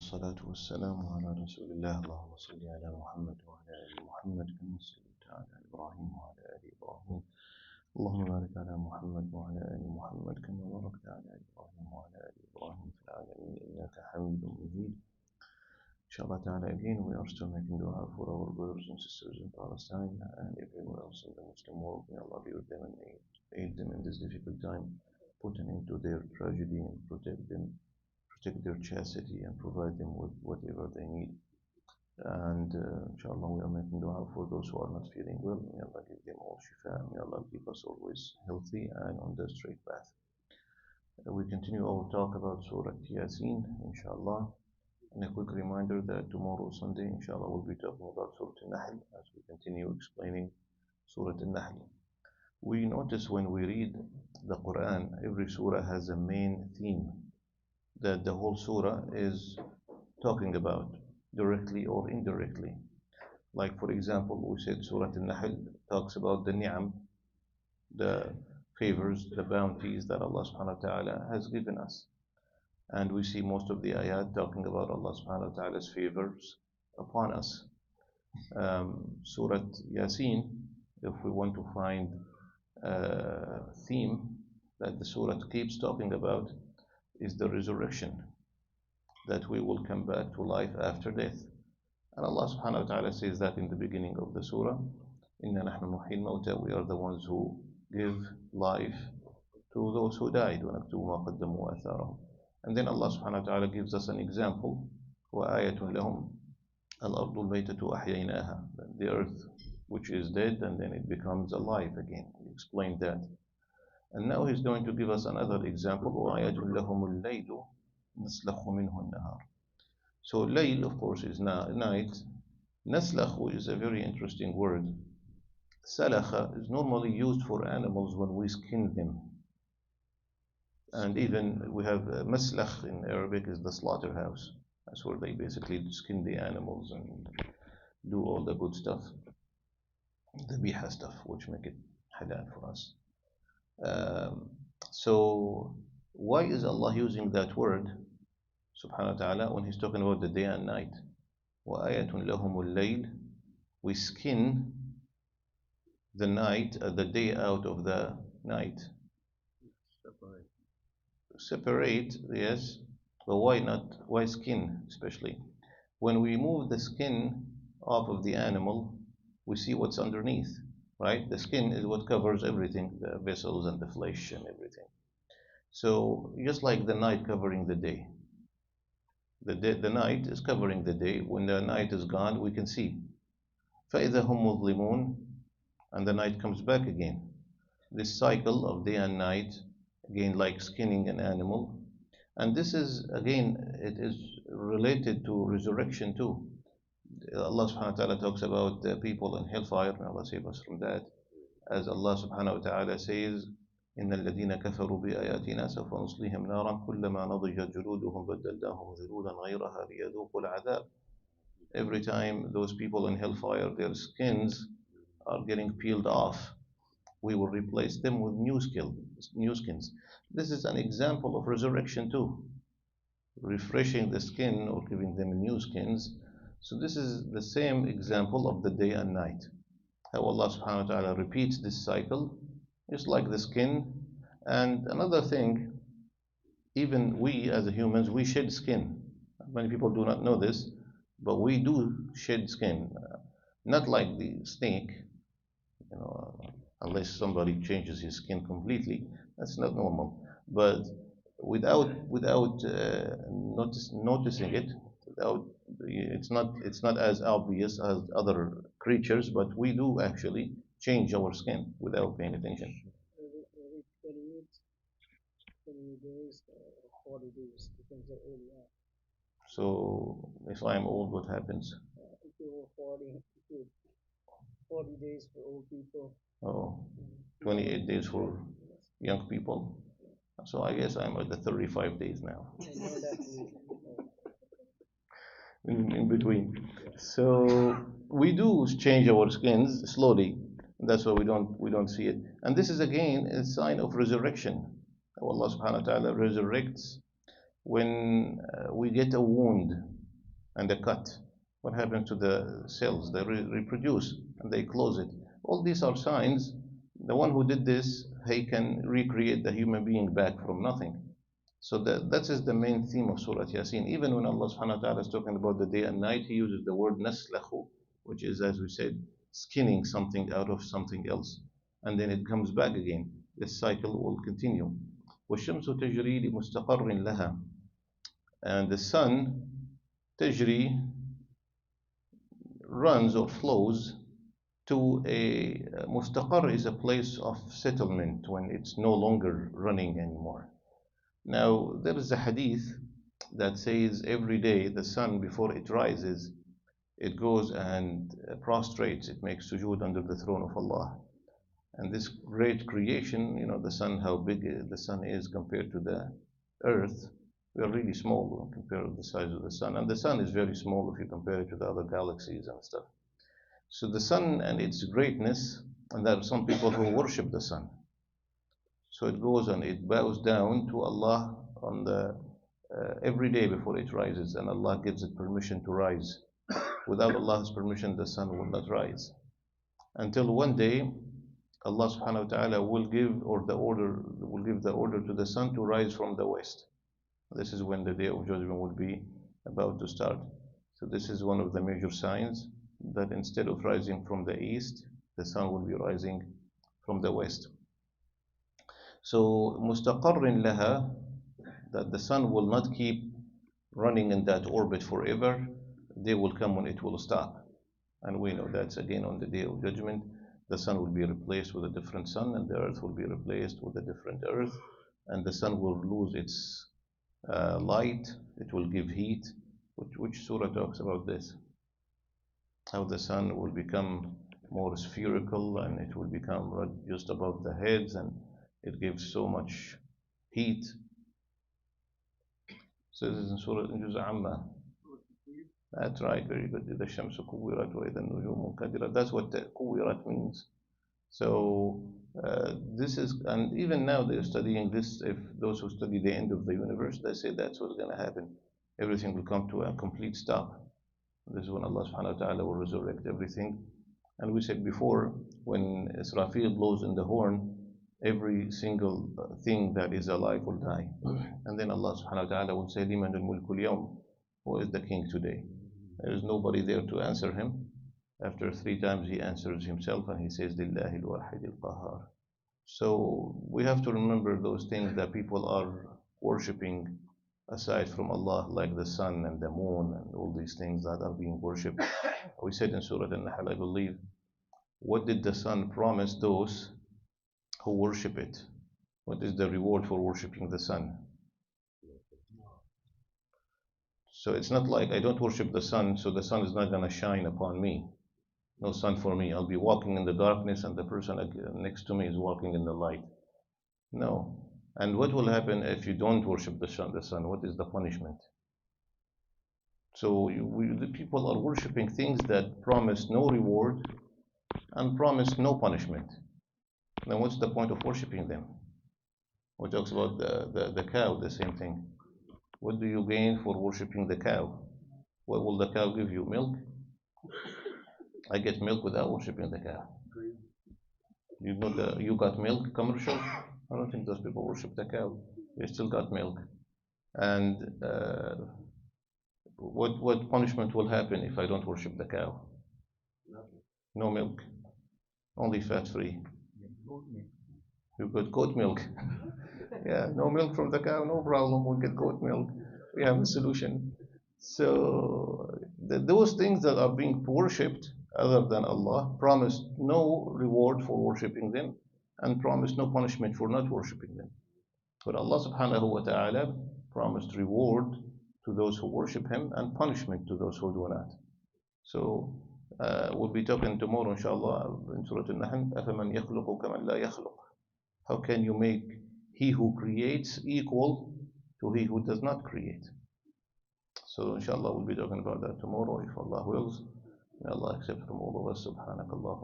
والصلاة والسلام على رسول الله اللهم صل على محمد وعلى آل محمد كما صليت على إبراهيم وعلى آل إبراهيم اللهم بارك على محمد وعلى آل محمد كما باركت على إبراهيم وعلى آل إبراهيم في العالمين إنك حميد مجيد. Inshallah ta'ala, again we are still making dua for our brothers and sisters in Palestine and everywhere else in the Muslim world. May Allah be with them and aid them in this difficult time, put an end to their tragedy and protect them, protect their chastity and provide them with whatever they need. And inshallah we are making dua for those who are not feeling well. May Allah give them all shifa. May Allah keep us always healthy and on the straight path. We continue our talk about Surah Yaseen, inshallah. And a quick reminder that tomorrow Sunday, inshallah, we'll be talking about Surah Al-Nahl as we continue explaining Surah Al-Nahl. We notice when we read the Quran, every surah has a main theme that the whole surah is talking about, directly or indirectly. Like, for example, we said Surah Al-Nahl talks about the ni'am, the favors, the bounties that Allah subhanahu wa ta'ala has given us. And we see most of the ayat talking about Allah subhanahu wa ta'ala's favors upon us. Surah Yaseen, if we want to find a theme that the surah keeps talking about, is the resurrection, that we will come back to life after death. And Allah subhanahu wa ta'ala says that in the beginning of the surah, Inna nahnu nuhyil mawta, we are the ones who give life to those who died. وَنَكْتُبُ مَا قَدَّمُوا وَآثَارَهُم. And then Allah subhanahu wa ta'ala gives us an example. وَآيَةٌ لَهُمْ الْأَرْضُ الْمَيْتَةُ أَحْيَيْنَاهَا, the earth which is dead and then it becomes alive again. He explained that. And now he's going to give us another example. وَآيَةٌ لَهُمُ اللَّيْلُ نَسْلَخُ مِنْهُ النَّهَارِ. So layl, of course, is night. Naslakh is a very interesting word. Salakha is normally used for animals when we skin them. And even we have maslakh in Arabic is the slaughterhouse. That's where they basically skin the animals and do all the good stuff, the biha stuff, which make it halal for us. So why is Allah using that word, subhanahu wa ta'ala, when he's talking about the day and night? وَآيَةٌ لَهُمُ اللَّيْلِ, we skin the night, the day out of the night. Separate, yes, but why not? Why skin especially? When we remove the skin off of the animal, we see what's underneath, right? The skin is what covers everything, the vessels and the flesh and everything. So just like the night covering the day, the night is covering the day. When the night is gone, we can see. فَإِذَا هُمْ مُظْلِمُونَ, and the night comes back again. This cycle of day and night, again like skinning an animal. And this is, again, it is related to resurrection too. Allah subhanahu wa ta'ala talks about the people in hellfire, may Allah save us from that. As Allah subhanahu wa ta'ala says, إن الذين كفروا بآياتنا سوف نصليهم نارا كلما نضجت جلودهم بدلناهم جلودا غيرها ليذوقوا العذاب. Every time those people in hellfire, their skins are getting peeled off, we will replace them with new skins. This is an example of resurrection too, refreshing the skin or giving them new skins. So this is the same example of the day and night, how Allah subhanahu wa ta'ala repeats this cycle, just like the skin. And another thing, even we as humans, we shed skin. Many people do not know this, but we do shed skin. Not like the snake, unless somebody changes his skin completely, that's not normal. But without noticing it, it's not as obvious as other creatures, but we do actually change our skin without paying attention. 20 days, 40 days, depends on who you are. So if I'm old, what happens? If you were 40 days for old people. Oh, 28 days for young people. So I guess I'm at the 35 days now. In between. So we do change our skins slowly. That's why we don't see it. And this is again a sign of resurrection. Allah subhanahu wa ta'ala resurrects when we get a wound and a cut. What happens to the cells? They reproduce and they close it. All these are signs. The one who did this, he can recreate the human being back from nothing. So that is the main theme of Surah Yaseen. Even when Allah subhanahu wa ta'ala is talking about the day and night, He uses the word naslakhu, which is, as we said, skinning something out of something else. And then it comes back again. This cycle will continue. وَالشَّمْسُ تَجْرِي لِمُسْتَقَرٍ لَهَا. And the sun, tajri, runs or flows to a mustaqar, is a place of settlement when it's no longer running anymore. Now, there is a hadith that says every day the sun, before it rises, it goes and prostrates, it makes sujood under the throne of Allah. And this great creation, you know, the sun, how big the sun is compared to the earth. We are really small compared to the size of the sun. And the sun is very small if you compare it to the other galaxies and stuff. So the sun and its greatness, and there are some people who worship the sun. So it goes and it bows down to Allah on the every day before it rises, and Allah gives it permission to rise. Without Allah's permission, the sun will not rise. Until one day, Allah subhanahu wa ta'ala will give the order to the sun to rise from the west. This is when the day of judgment will be about to start. So this is one of the major signs that instead of rising from the east, the sun will be rising from the west. So mustaqarrin laha, that the sun will not keep running in that orbit forever. Day will come when it will stop. And we know that's again on the day of judgment. The sun will be replaced with a different sun, and the earth will be replaced with a different earth, and the sun will lose its light, it will give heat. Which surah talks about this? How the sun will become more spherical and it will become just above the heads, and it gives so much heat. So this is in Surah Juz Amma. That's right, very good. إِذَا الشَّمْسُ كُوِّرَتْ وَإِذَا النُّجُومُ كَدِرَتْ. That's what كُوِّرَتْ means. So this is, and even now they're studying this. If those who study the end of the universe, they say that's what's going to happen. Everything will come to a complete stop. This is when Allah subhanahu wa ta'ala will resurrect everything. And we said before, when Israfil blows in the horn, every single thing that is alive will die. And then Allah subhanahu wa ta'ala will say, لِمَنِ الْمُلْكُ الْيَوْمِ. Who is the king today? There is nobody there to answer him. After 3 times he answers himself and he says, لِلَّهِ الْوَاحِدِ الْقَهَّارِ. So we have to remember those things that people are worshipping aside from Allah, like the sun and the moon and all these things that are being worshipped. We said in Surah An-Nahl, I believe, what did the sun promise those who worship it? What is the reward for worshipping the sun? So it's not like I don't worship the sun, so the sun is not going to shine upon me. No sun for me. I'll be walking in the darkness and the person next to me is walking in the light. No. And what will happen if you don't worship the sun? What is the punishment? So the people are worshipping things that promise no reward and promise no punishment. Then what's the point of worshipping them? We talks about the cow, the same thing. What do you gain for worshipping the cow? What will the cow give you? Milk? I get milk without worshipping the cow. You know the you got milk commercial? I don't think those people worship the cow. They still got milk. And what punishment will happen if I don't worship the cow? No milk. Only fat-free. You got goat milk. Yeah, no milk from the cow, no problem. We'll get goat milk. We have a solution. So those things that are being worshipped other than Allah promise no reward for worshipping them and promise no punishment for not worshipping them. But Allah subhanahu wa ta'ala promised reward to those who worship Him and punishment to those who do not. So we'll be talking tomorrow inshallah in Surah An-Nahl, أَفَمَنْ يَخْلُقُ كَمَنْ لَا يَخْلُقُ. How can you make he who creates equal to he who does not create? So inshallah we'll be talking about that tomorrow if Allah wills. May Allah accept from all of us. Subhanakallah.